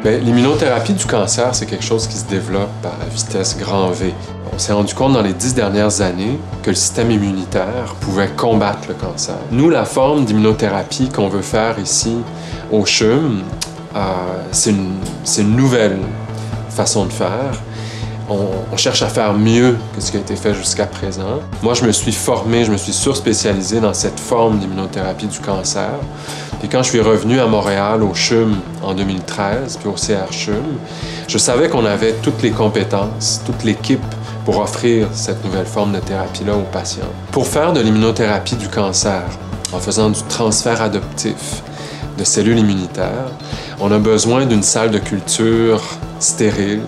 L'immunothérapie du cancer, c'est quelque chose qui se développe à vitesse grand V. On s'est rendu compte dans les 10 dernières années que le système immunitaire pouvait combattre le cancer. Nous, la forme d'immunothérapie qu'on veut faire ici au CHUM, c'est une nouvelle façon de faire. On cherche à faire mieux que ce qui a été fait jusqu'à présent. Moi, je me suis formé, je me suis surspécialisé dans cette forme d'immunothérapie du cancer. Puis quand je suis revenu à Montréal, au CHUM en 2013, puis au CRCHUM, je savais qu'on avait toutes les compétences, toute l'équipe pour offrir cette nouvelle forme de thérapie-là aux patients. Pour faire de l'immunothérapie du cancer, en faisant du transfert adoptif de cellules immunitaires, on a besoin d'une salle de culture stérile,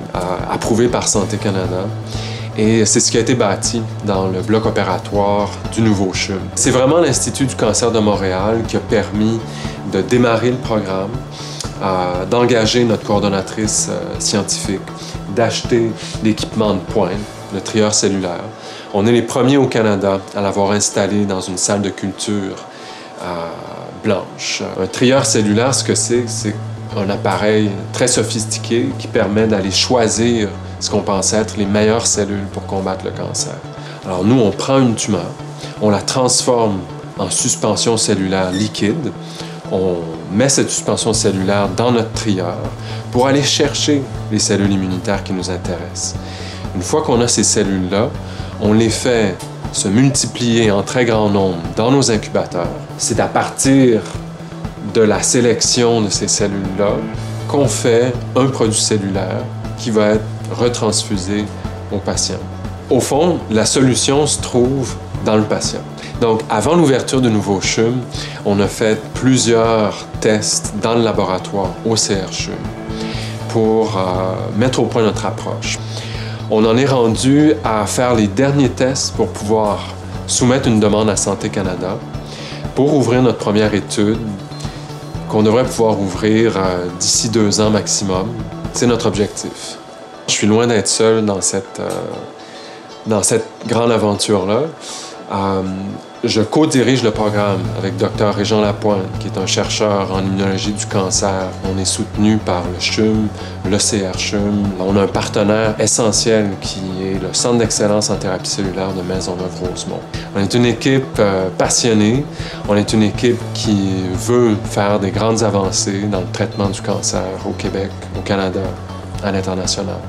approuvée par Santé Canada. Et c'est ce qui a été bâti dans le bloc opératoire du nouveau CHUM. C'est vraiment l'Institut du cancer de Montréal qui a permis de démarrer le programme, d'engager notre coordonnatrice scientifique, d'acheter l'équipement de pointe, le trieur cellulaire. On est les premiers au Canada à l'avoir installé dans une salle de culture blanche. Un trieur cellulaire, ce que c'est un appareil très sophistiqué qui permet d'aller choisir ce qu'on pense être les meilleures cellules pour combattre le cancer. Alors nous, on prend une tumeur, on la transforme en suspension cellulaire liquide, on met cette suspension cellulaire dans notre trieur pour aller chercher les cellules immunitaires qui nous intéressent. Une fois qu'on a ces cellules-là, on les fait se multiplier en très grand nombre dans nos incubateurs. C'est à partir de la sélection de ces cellules-là qu'on fait un produit cellulaire qui va être retransfusé au patient. Au fond, la solution se trouve dans le patient. Donc, avant l'ouverture du nouveau CHUM, on a fait plusieurs tests dans le laboratoire au CRCHUM pour mettre au point notre approche. On en est rendu à faire les derniers tests pour pouvoir soumettre une demande à Santé Canada pour ouvrir notre première étude qu'on devrait pouvoir ouvrir d'ici 2 ans maximum. C'est notre objectif. Je suis loin d'être seul dans cette grande aventure-là. Je co-dirige le programme avec Dr. Régent Lapointe, qui est un chercheur en immunologie du cancer. On est soutenu par le CHUM, le CRCHUM. On a un partenaire essentiel qui est le Centre d'excellence en thérapie cellulaire de Maisonneuve-Rosemont. On est une équipe passionnée. On est une équipe qui veut faire des grandes avancées dans le traitement du cancer au Québec, au Canada, à l'international.